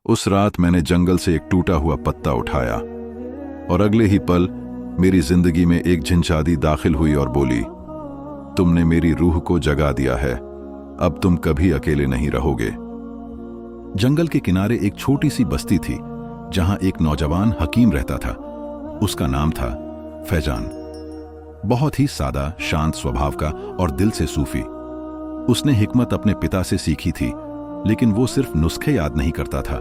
उस रात मैंने जंगल से एक टूटा हुआ पत्ता उठाया और अगले ही पल मेरी जिंदगी में एक झिंझादी दाखिल हुई और बोली, तुमने मेरी रूह को जगा दिया है, अब तुम कभी अकेले नहीं रहोगे। जंगल के किनारे एक छोटी सी बस्ती थी जहां एक नौजवान हकीम रहता था। उसका नाम था फैजान। बहुत ही सादा, शांत स्वभाव का और दिल से सूफी। उसने हिकमत अपने पिता से सीखी थी, लेकिन वो सिर्फ नुस्खे याद नहीं करता था।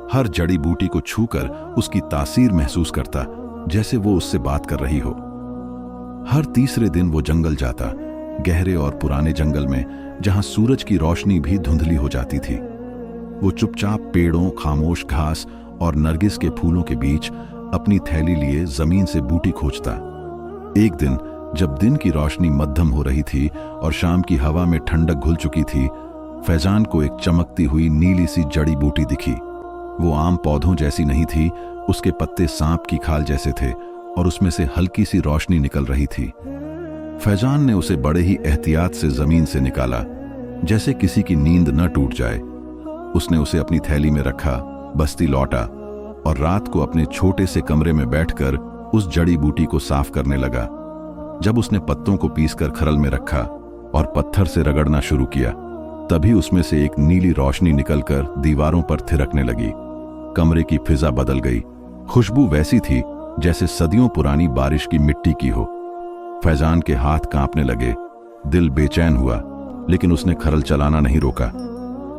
हर जड़ी बूटी को छूकर उसकी तासीर महसूस करता, जैसे वो उससे बात कर रही हो। हर तीसरे दिन वो जंगल जाता, गहरे और पुराने जंगल में जहां सूरज की रोशनी भी धुंधली हो जाती थी। वो चुपचाप पेड़ों, खामोश घास और नरगिस के फूलों के बीच अपनी थैली लिए जमीन से बूटी खोजता। एक दिन जब दिन की रोशनी मध्यम हो रही थी और शाम की हवा में ठंडक घुल चुकी थी, फैजान को एक चमकती हुई नीली सी जड़ी बूटी दिखी। वो आम पौधों जैसी नहीं थी, उसके पत्ते सांप की खाल जैसे थे और उसमें से हल्की सी रोशनी निकल रही थी। फैजान ने उसे बड़े ही एहतियात से जमीन से निकाला, जैसे किसी की नींद न टूट जाए। उसने उसे अपनी थैली में रखा, बस्ती लौटा और रात को अपने छोटे से कमरे में बैठकर उस जड़ी बूटी को साफ करने लगा। जब उसने पत्तों को पीसकर खरल में रखा और पत्थर से रगड़ना शुरू किया, तभी उसमें से एक नीली रोशनी निकलकर दीवारों पर थिरकने लगी। कमरे की फिजा बदल गई। खुशबू वैसी थी जैसे सदियों पुरानी बारिश की मिट्टी की हो। फैजान के हाथ कांपने लगे, दिल बेचैन हुआ, लेकिन उसने खरल चलाना नहीं रोका।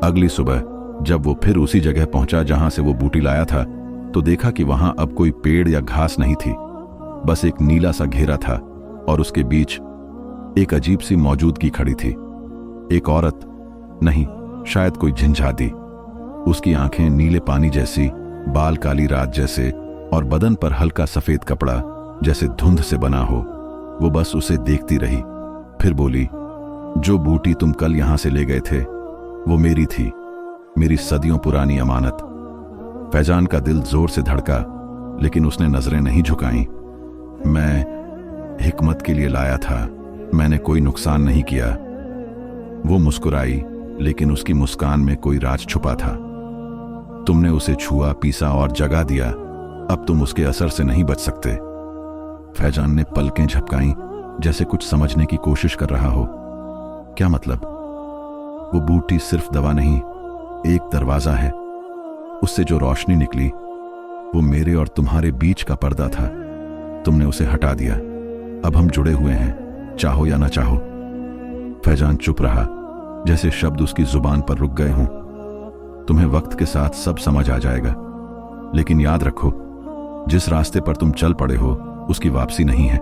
अगली सुबह जब वो फिर उसी जगह पहुंचा जहां से वो बूटी लाया था, तो देखा कि वहां अब कोई पेड़ या घास नहीं थी, बस एक नीला सा घेरा था और उसके बीच एक अजीब सी मौजूदगी खड़ी थी। एक औरत, नहीं, शायद कोई झिंझादी। उसकी आंखें नीले पानी जैसी, बाल काली रात जैसे और बदन पर हल्का सफेद कपड़ा जैसे धुंध से बना हो। वो बस उसे देखती रही, फिर बोली, जो बूटी तुम कल यहां से ले गए थे वो मेरी थी, मेरी सदियों पुरानी अमानत। फैजान का दिल जोर से धड़का, लेकिन उसने नजरें नहीं झुकाईं। मैं हिकमत के लिए लाया था, मैंने कोई नुकसान नहीं किया। वो मुस्कुराई, लेकिन उसकी मुस्कान में कोई राज छुपा था। तुमने उसे छुआ, पीसा और जगा दिया, अब तुम उसके असर से नहीं बच सकते। फैजान ने पलकें झपकाईं, जैसे कुछ समझने की कोशिश कर रहा हो। क्या मतलब? वो बूटी सिर्फ दवा नहीं, एक दरवाजा है। उससे जो रोशनी निकली वो मेरे और तुम्हारे बीच का पर्दा था। तुमने उसे हटा दिया, अब हम जुड़े हुए हैं, चाहो या ना चाहो। फैजान चुप रहा, जैसे शब्द उसकी जुबान पर रुक गए हों। तुम्हें वक्त के साथ सब समझ आ जाएगा, लेकिन याद रखो, जिस रास्ते पर तुम चल पड़े हो उसकी वापसी नहीं है।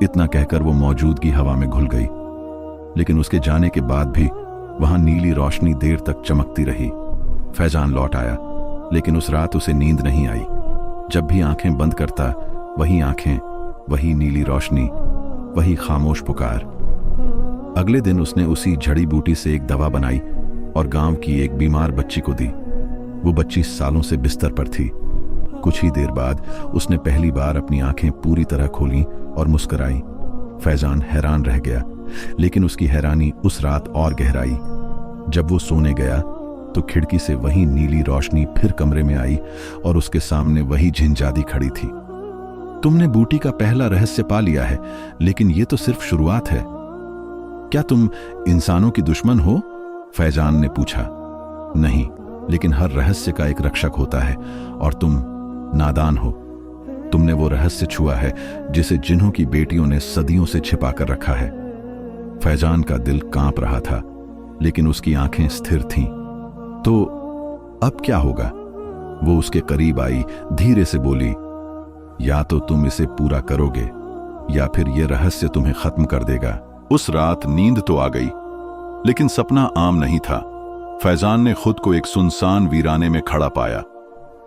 इतना कहकर वो मौजूदगी हवा में घुल गई, लेकिन उसके जाने के बाद भी वहां नीली रोशनी देर तक चमकती रही। फैजान लौट आया, लेकिन उस रात उसे नींद नहीं आई। जब भी आंखें बंद करता, वही आंखें, वही नीली रोशनी, वही खामोश पुकार। अगले दिन उसने उसी जड़ी बूटी से एक दवा बनाई और गांव की एक बीमार बच्ची को दी। वो बच्ची सालों से बिस्तर पर थी। कुछ ही देर बाद उसने पहली बार अपनी आंखें पूरी तरह खोलीं और मुस्कुराई। फैजान हैरान रह गया, लेकिन उसकी हैरानी उस रात और गहराई। जब वो सोने गया तो खिड़की से वही नीली रोशनी फिर कमरे में आई और उसके सामने वही झिंझादी खड़ी थी। तुमने बूटी का पहला रहस्य पा लिया है, लेकिन ये तो सिर्फ शुरुआत है। क्या तुम इंसानों की दुश्मन हो? फैजान ने पूछा। नहीं, लेकिन हर रहस्य का एक रक्षक होता है और तुम नादान हो। तुमने वो रहस्य छुआ है जिसे जिन्हों की बेटियों ने सदियों से छिपा कर रखा है। फैजान का दिल कांप रहा था, लेकिन उसकी आंखें स्थिर थीं। तो अब क्या होगा? वो उसके करीब आई, धीरे से बोली, या तो तुम इसे पूरा करोगे या फिर यह रहस्य तुम्हें खत्म कर देगा। उस रात नींद तो आ गई, लेकिन सपना आम नहीं था। फैजान ने खुद को एक सुनसान वीराने में खड़ा पाया।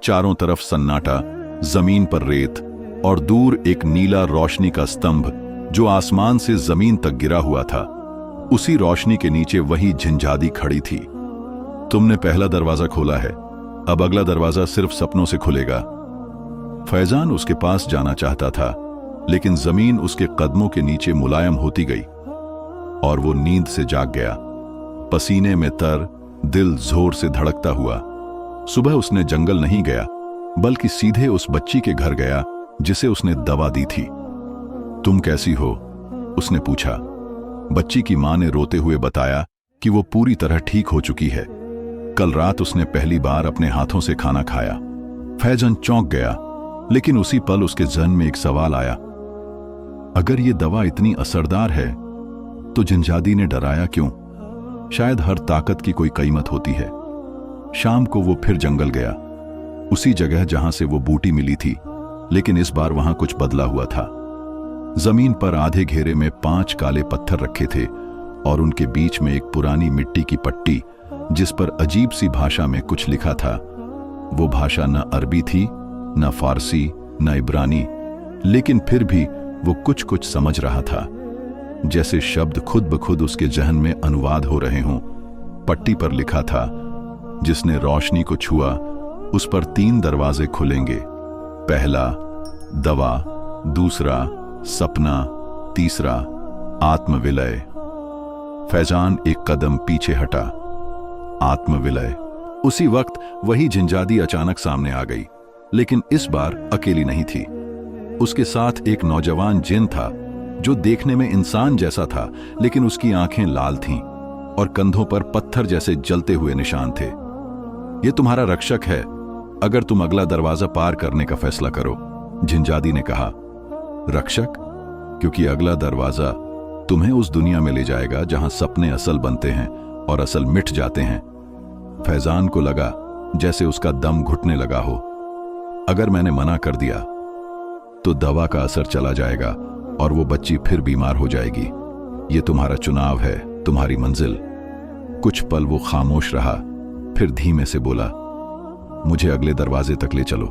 चारों तरफ सन्नाटा, जमीन पर रेत और दूर एक नीला रोशनी का स्तंभ जो आसमान से जमीन तक गिरा हुआ था। उसी रोशनी के नीचे वही झिंझादी खड़ी थी। तुमने पहला दरवाजा खोला है, अब अगला दरवाजा सिर्फ सपनों से खुलेगा। फैजान उसके पास जाना चाहता था, लेकिन जमीन उसके कदमों के नीचे मुलायम होती गई और वो नींद से जाग गया, पसीने में तर, दिल जोर से धड़कता हुआ। सुबह उसने जंगल नहीं गया, बल्कि सीधे उस बच्ची के घर गया जिसे उसने दवा दी थी। तुम कैसी हो? उसने पूछा। बच्ची की मां ने रोते हुए बताया कि वो पूरी तरह ठीक हो चुकी है। कल रात उसने पहली बार अपने हाथों से खाना खाया। फैजन चौंक गया, लेकिन उसी पल उसके जहन में एक सवाल आया। अगर ये दवा इतनी असरदार है तो जिनजादी ने डराया क्यों? शायद हर ताकत की कोई कीमत होती है। शाम को वो फिर जंगल गया, उसी जगह जहां से वो बूटी मिली थी, लेकिन इस बार वहां कुछ बदला हुआ था। जमीन पर आधे घेरे में 5 काले पत्थर रखे थे और उनके बीच में एक पुरानी मिट्टी की पट्टी जिस पर अजीब सी भाषा में कुछ लिखा था। वो भाषा न अरबी थी, न फारसी, न इब्रानी, लेकिन फिर भी वो कुछ कुछ समझ रहा था, जैसे शब्द खुद ब खुद उसके जहन में अनुवाद हो रहे हों। पट्टी पर लिखा था, जिसने रोशनी को छुआ उस पर 3 दरवाजे खुलेंगे। पहला दवा, दूसरा सपना, तीसरा आत्मविलय। फैजान एक कदम पीछे हटा। आत्मविलय। उसी वक्त वही जिनजादी अचानक सामने आ गई, लेकिन इस बार अकेली नहीं थी। उसके साथ एक नौजवान जिन था जो देखने में इंसान जैसा था, लेकिन उसकी आंखें लाल थीं और कंधों पर पत्थर जैसे जलते हुए निशान थे। ये तुम्हारा रक्षक है, अगर तुम अगला दरवाजा पार करने का फैसला करो, जिनजादी ने कहा। रक्षक? क्योंकि अगला दरवाजा तुम्हें उस दुनिया में ले जाएगा जहां सपने असल बनते हैं और असल मिट जाते हैं। फैजान को लगा जैसे उसका दम घुटने लगा हो। अगर मैंने मना कर दिया तो दवा का असर चला जाएगा और वो बच्ची फिर बीमार हो जाएगी। ये तुम्हारा चुनाव है, तुम्हारी मंजिल। कुछ पल वो खामोश रहा, फिर धीमे से बोला, मुझे अगले दरवाजे तक ले चलो।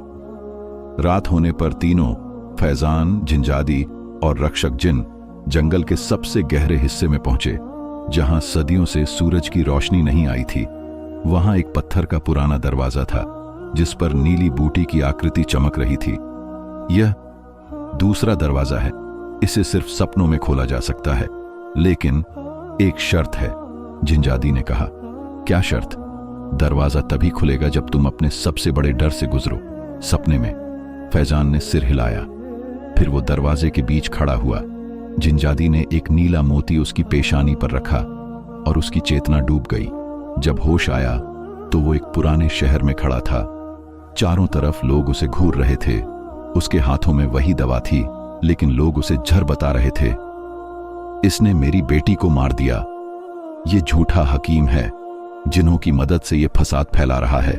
रात होने पर तीनों, फैजान, जिनजादी और रक्षक जिन, जंगल के सबसे गहरे हिस्से में पहुंचे, जहां सदियों से सूरज की रोशनी नहीं आई थी। वहां एक पत्थर का पुराना दरवाजा था जिस पर नीली बूटी की आकृति चमक रही थी। यह दूसरा दरवाजा है, इसे सिर्फ सपनों में खोला जा सकता है, लेकिन एक शर्त है, जिनजादी ने कहा। क्या शर्त? दरवाजा तभी खुलेगा जब तुम अपने सबसे बड़े डर से गुजरो, सपने में। फैजान ने सिर हिलाया, फिर वो दरवाजे के बीच खड़ा हुआ। जिनजादी ने एक नीला मोती उसकी पेशानी पर रखा और उसकी चेतना डूब गई। जब होश आया तो वो एक पुराने शहर में खड़ा था। चारों तरफ लोग उसे घूर रहे थे। उसके हाथों में वही दवा थी, लेकिन लोग उसे झर बता रहे थे। इसने मेरी बेटी को मार दिया। ये झूठा हकीम है, जिन्हों की मदद से ये फसाद फैला रहा है।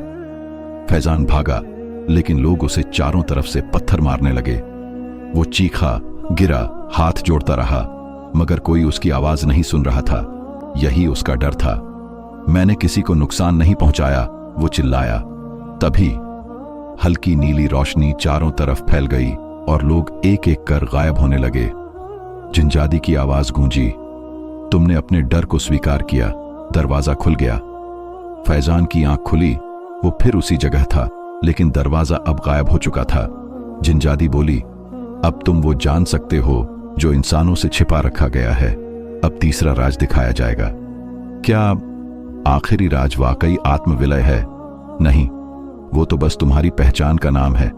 फैजान भागा, लेकिन लोग उसे चारों तरफ से पत्थर मारने लगे। वो चीखा, गिरा, हाथ जोड़ता रहा, मगर कोई उसकी आवाज नहीं सुन रहा था। यही उसका डर था। मैंने किसी को नुकसान नहीं पहुंचाया, वो चिल्लाया। तभी हल्की नीली रोशनी चारों तरफ फैल गई और लोग एक एक कर गायब होने लगे। जिनजादी की आवाज गूंजी, तुमने अपने डर को स्वीकार किया। दरवाजा खुल गया। फैजान की आंख खुली, वो फिर उसी जगह था, लेकिन दरवाजा अब गायब हो चुका था। जिनजादी बोली, अब तुम वो जान सकते हो जो इंसानों से छिपा रखा गया है। अब तीसरा राज दिखाया जाएगा। क्या आखिरी राज वाकई आत्मविलय है? नहीं, वो तो बस तुम्हारी पहचान का नाम है।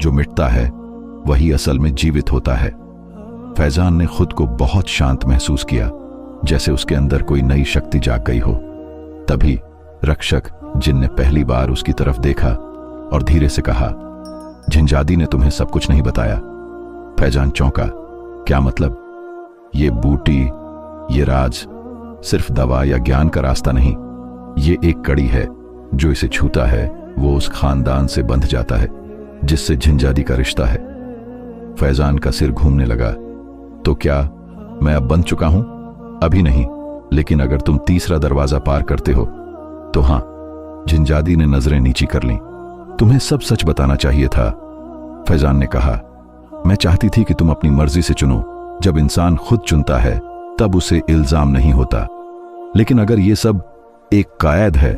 जो मिटता है वही असल में जीवित होता है। फैजान ने खुद को बहुत शांत महसूस किया, जैसे उसके अंदर कोई नई शक्ति जाग गई हो। तभी रक्षक जिन ने पहली बार उसकी तरफ देखा और धीरे से कहा, जिनजादी ने तुम्हें सब कुछ नहीं बताया? फैजान चौंका। क्या मतलब? ये बूटी, ये राज सिर्फ दवा या ज्ञान का रास्ता नहीं, ये एक कड़ी है। जो इसे छूता है वो उस खानदान से बंध जाता है जिससे जिनजादी का रिश्ता है। फैजान का सिर घूमने लगा। तो क्या मैं अब बंध चुका हूं? अभी नहीं, लेकिन अगर तुम तीसरा दरवाजा पार करते हो तो हां। जिनजादी ने नजरें नीची कर लीं। तुम्हें सब सच बताना चाहिए था, फैजान ने कहा। मैं चाहती थी कि तुम अपनी मर्जी से चुनो। जब इंसान खुद चुनता है तब उसे इल्जाम नहीं होता। लेकिन अगर ये सब एक कायद है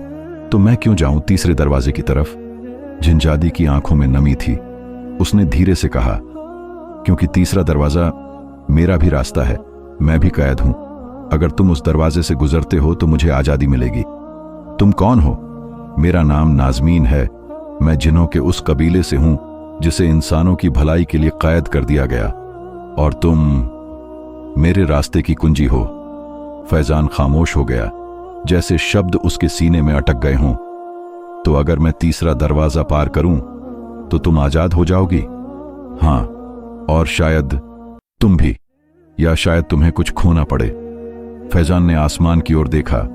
तो मैं क्यों जाऊं तीसरे दरवाजे की तरफ? जिनजादी की आंखों में नमी थी। उसने धीरे से कहा, क्योंकि तीसरा दरवाजा मेरा भी रास्ता है, मैं भी कैद हूं। अगर तुम उस दरवाजे से गुजरते हो तो मुझे आजादी मिलेगी। तुम कौन हो? मेरा नाम नाज़मीन है। मैं जिन्हों के उस कबीले से हूं जिसे इंसानों की भलाई के लिए कैद कर दिया गया, और तुम मेरे रास्ते की कुंजी हो। फैजान खामोश हो गया, जैसे शब्द उसके सीने में अटक गए हों। तो अगर मैं तीसरा दरवाजा पार करूं तो तुम आजाद हो जाओगी? हां, और शायद तुम भी, या शायद तुम्हें कुछ खोना पड़े। फैजान ने आसमान की ओर देखा।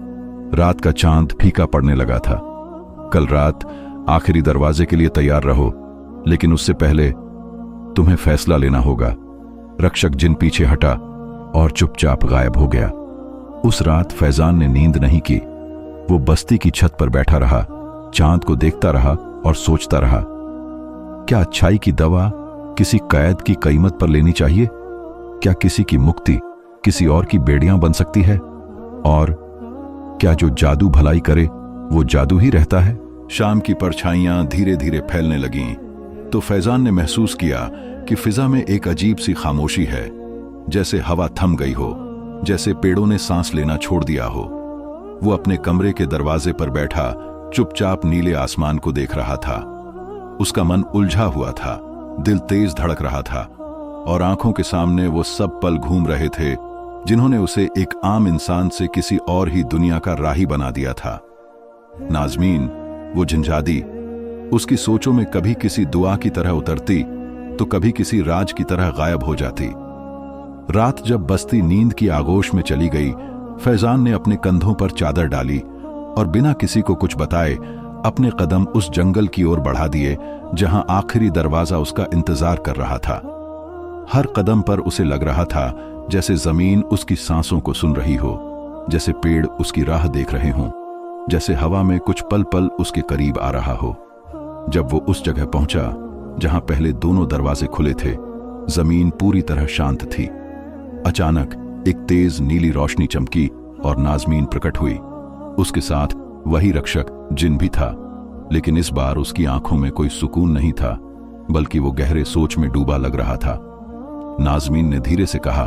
रात का चांद फीका पड़ने लगा था। कल रात आखिरी दरवाजे के लिए तैयार रहो, लेकिन उससे पहले तुम्हें फैसला लेना होगा। रक्षक जिन पीछे हटा और चुपचाप गायब हो गया। उस रात फैजान ने नींद नहीं की। वो बस्ती की छत पर बैठा रहा, चांद को देखता रहा और सोचता रहा, क्या अच्छाई की दवा किसी कैद की कीमत पर लेनी चाहिए? क्या किसी की मुक्ति किसी और की बेड़ियां बन सकती है? और क्या जो जादू भलाई करे वो जादू ही रहता है? शाम की परछाइयां धीरे धीरे फैलने लगीं, तो फैजान ने महसूस किया कि फिजा में एक अजीब सी खामोशी है, जैसे हवा थम गई हो, जैसे पेड़ों ने सांस लेना छोड़ दिया हो। वो अपने कमरे के दरवाजे पर बैठा चुपचाप नीले आसमान को देख रहा था। उसका मन उलझा हुआ था, दिल तेज धड़क रहा था, और आंखों के सामने वो सब पल घूम रहे थे जिन्होंने उसे एक आम इंसान से किसी और ही दुनिया का राही बना दिया था। नाज़मीन, वो जिंजादी, उसकी सोचों में कभी किसी दुआ की तरह उतरती तो कभी किसी राज की तरह गायब हो जाती। रात जब बस्ती नींद की आगोश में चली गई, फैजान ने अपने कंधों पर चादर डाली और बिना किसी को कुछ बताए अपने कदम उस जंगल की ओर बढ़ा दिए जहां आखिरी दरवाजा उसका इंतजार कर रहा था। हर कदम पर उसे लग रहा था जैसे जमीन उसकी सांसों को सुन रही हो, जैसे पेड़ उसकी राह देख रहे हों, जैसे हवा में कुछ पल पल उसके करीब आ रहा हो। जब वो उस जगह पहुंचा जहां पहले दोनों दरवाजे खुले थे, जमीन पूरी तरह शांत थी। अचानक एक तेज नीली रोशनी चमकी और नाज़मीन प्रकट हुई। उसके साथ वही रक्षक जिन भी था, लेकिन इस बार उसकी आंखों में कोई सुकून नहीं था, बल्कि वो गहरे सोच में डूबा लग रहा था। नाज़मीन ने धीरे से कहा,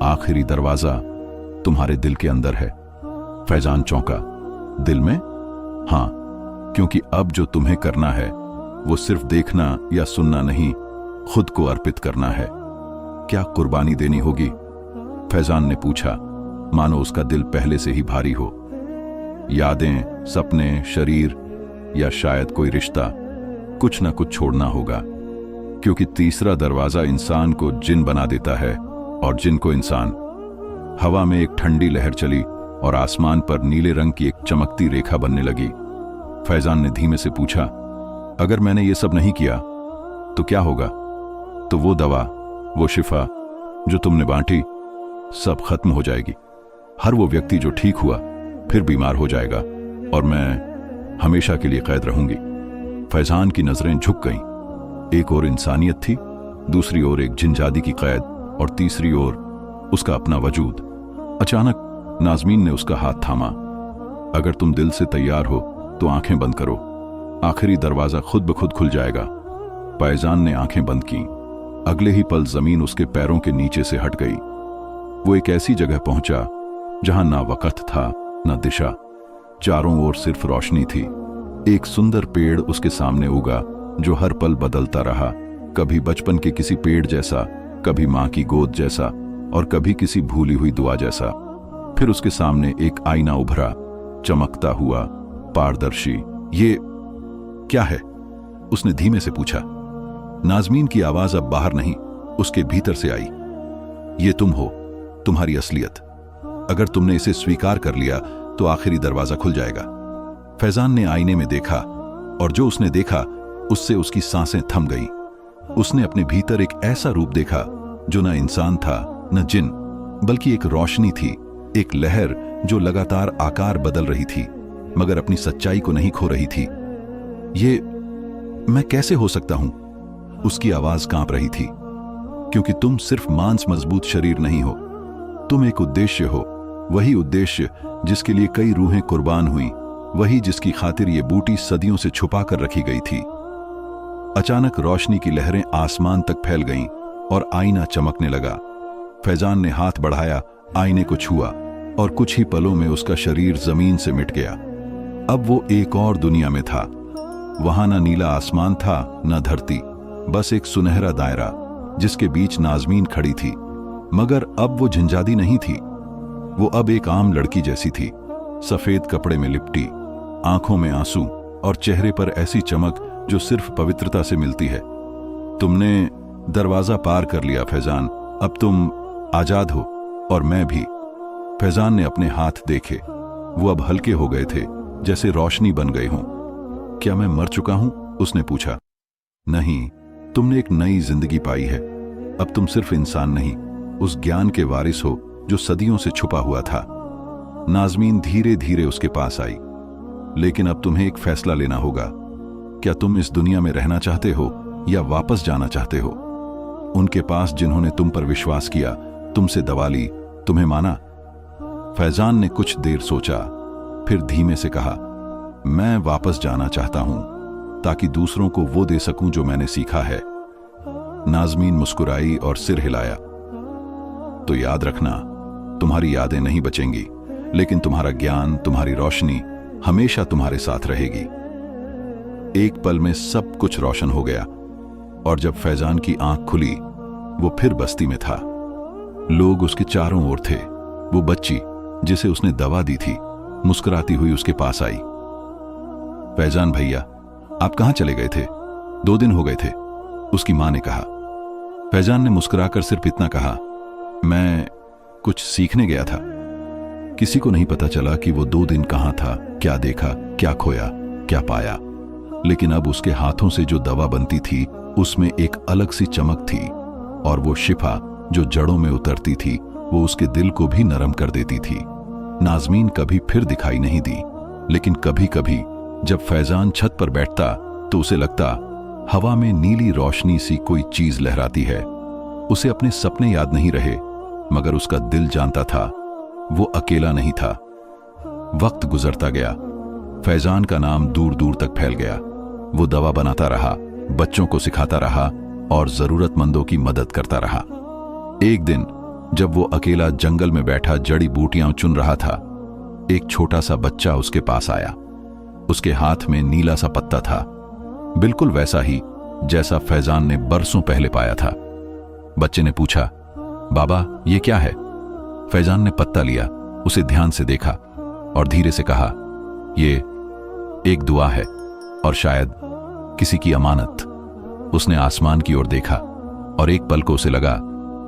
आखिरी दरवाजा तुम्हारे दिल के अंदर है। फैजान चौंका। दिल में? हां, क्योंकि अब जो तुम्हें करना है वो सिर्फ देखना या सुनना नहीं, खुद को अर्पित करना है। क्या कुर्बानी देनी होगी? फैजान ने पूछा, मानो उसका दिल पहले से ही भारी हो। यादें, सपने, शरीर, या शायद कोई रिश्ता, कुछ ना कुछ छोड़ना होगा, क्योंकि तीसरा दरवाजा इंसान को जिन बना देता है और जिन को इंसान। हवा में एक ठंडी लहर चली और आसमान पर नीले रंग की एक चमकती रेखा बनने लगी। फैजान ने धीमे से पूछा, अगर मैंने ये सब नहीं किया तो क्या होगा? तो वो दवा, वो शिफा जो तुमने बांटी, सब खत्म हो जाएगी। हर वो व्यक्ति जो ठीक हुआ फिर बीमार हो जाएगा, और मैं हमेशा के लिए कैद रहूंगी। फैजान की नजरें झुक गईं। एक ओर इंसानियत थी, दूसरी ओर एक जिनजादी की कैद, और तीसरी ओर उसका अपना वजूद। अचानक नाज़मीन ने उसका हाथ थामा। अगर तुम दिल से तैयार हो तो आंखें बंद करो, आखिरी दरवाजा खुद ब खुद खुल जाएगा। फैजान ने आंखें बंद की। अगले ही पल जमीन उसके पैरों के नीचे से हट गई। वो एक ऐसी जगह पहुंचा जहां ना वक्त था ना दिशा, चारों ओर सिर्फ रोशनी थी। एक सुंदर पेड़ उसके सामने उगा जो हर पल बदलता रहा, कभी बचपन के किसी पेड़ जैसा, कभी मां की गोद जैसा, और कभी किसी भूली हुई दुआ जैसा। फिर उसके सामने एक आईना उभरा, चमकता हुआ, पारदर्शी। ये क्या है? उसने धीमे से पूछा। नाज़मीन की आवाज अब बाहर नहीं, उसके भीतर से आई। ये तुम हो, तुम्हारी असलियत। अगर तुमने इसे स्वीकार कर लिया तो आखिरी दरवाजा खुल जाएगा। फैजान ने आईने में देखा, और जो उसने देखा उससे उसकी सांसें थम गईं। उसने अपने भीतर एक ऐसा रूप देखा जो न इंसान था न जिन, बल्कि एक रोशनी थी, एक लहर जो लगातार आकार बदल रही थी मगर अपनी सच्चाई को नहीं खो रही थी। ये मैं कैसे हो सकता हूं? उसकी आवाज कांप रही थी। क्योंकि तुम सिर्फ मांस मजबूत शरीर नहीं हो, तुम एक उद्देश्य हो, वही उद्देश्य जिसके लिए कई रूहें कुर्बान हुई, वही जिसकी खातिर ये बूटी सदियों से छुपा कर रखी गई थी। अचानक रोशनी की लहरें आसमान तक फैल गईं और आईना चमकने लगा। फैजान ने हाथ बढ़ाया, आईने को छुआ, और कुछ ही पलों में उसका शरीर जमीन से मिट गया। अब वो एक और दुनिया में था। वहां ना नीला आसमान था न धरती, बस एक सुनहरा दायरा जिसके बीच नाज़मीन खड़ी थी। मगर अब वो झंझादी नहीं थी, वो अब एक आम लड़की जैसी थी, सफेद कपड़े में लिपटी, आंखों में आंसू और चेहरे पर ऐसी चमक जो सिर्फ पवित्रता से मिलती है। तुमने दरवाजा पार कर लिया फैजान, अब तुम आजाद हो और मैं भी। फैजान ने अपने हाथ देखे, वो अब हल्के हो गए थे, जैसे रोशनी बन गए हों। क्या मैं मर चुका हूं? उसने पूछा। नहीं, तुमने एक नई जिंदगी पाई है। अब तुम सिर्फ इंसान नहीं, उस ज्ञान के वारिस हो जो सदियों से छुपा हुआ था। नाज़मीन धीरे धीरे उसके पास आई। लेकिन अब तुम्हें एक फैसला लेना होगा। क्या तुम इस दुनिया में रहना चाहते हो या वापस जाना चाहते हो? उनके पास जिन्होंने तुम पर विश्वास किया, तुमसे दवा ली, तुम्हें माना। फैजान ने कुछ देर सोचा, फिर धीमे से कहा, मैं वापस जाना चाहता हूं ताकि दूसरों को वो दे सकूं जो मैंने सीखा है। नाज़मीन मुस्कुराई और सिर हिलाया। तो याद रखना, तुम्हारी यादें नहीं बचेंगी, लेकिन तुम्हारा ज्ञान, तुम्हारी रोशनी हमेशा तुम्हारे साथ रहेगी। एक पल में सब कुछ रोशन हो गया और जब फैजान की आंख खुली, वो फिर बस्ती में था। लोग उसके चारों ओर थे। वो बच्ची जिसे उसने दवा दी थी मुस्कुराती हुई उसके पास आई। फैजान भैया, आप कहां चले गए थे? 2 दिन हो गए थे, उसकी मां ने कहा। फैजान ने मुस्कुराकर सिर्फ इतना कहा, मैं कुछ सीखने गया था। किसी को नहीं पता चला कि वो 2 दिन कहां था, क्या देखा, क्या खोया, क्या पाया। लेकिन अब उसके हाथों से जो दवा बनती थी उसमें एक अलग सी चमक थी, और वो शिफा जो जड़ों में उतरती थी वो उसके दिल को भी नरम कर देती थी। नाज़मीन कभी फिर दिखाई नहीं दी, लेकिन कभी कभी जब फैजान छत पर बैठता तो उसे लगता हवा में नीली रोशनी सी कोई चीज लहराती है। उसे अपने सपने याद नहीं रहे, मगर उसका दिल जानता था वो अकेला नहीं था। वक्त गुजरता गया, फैजान का नाम दूर दूर तक फैल गया। वो दवा बनाता रहा, बच्चों को सिखाता रहा और जरूरतमंदों की मदद करता रहा। एक दिन जब वो अकेला जंगल में बैठा जड़ी बूटियां चुन रहा था, एक छोटा सा बच्चा उसके पास आया। उसके हाथ में नीला सा पत्ता था, बिल्कुल वैसा ही जैसा फैजान ने बरसों पहले पाया था। बच्चे ने पूछा, बाबा ये क्या है? फैजान ने पत्ता लिया, उसे ध्यान से देखा और धीरे से कहा, ये एक दुआ है और शायद किसी की अमानत। उसने आसमान की ओर देखा और एक पल को उसे लगा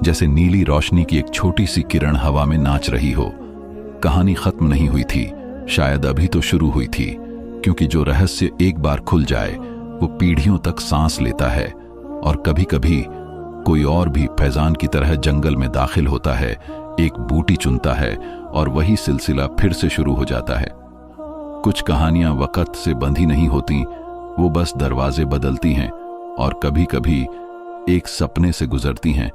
जैसे नीली रोशनी की एक छोटी सी किरण हवा में नाच रही हो। कहानी खत्म नहीं हुई थी, शायद अभी तो शुरू हुई थी, क्योंकि जो रहस्य एक बार खुल जाए वो पीढ़ियों तक सांस लेता है। और कभी कभी कोई और भी फैजान की तरह जंगल में दाखिल होता है, एक बूटी चुनता है और वही सिलसिला फिर से शुरू हो जाता है। कुछ कहानियां वक्त से बंधी नहीं होती, वो बस दरवाजे बदलती हैं और कभी कभी एक सपने से गुजरती हैं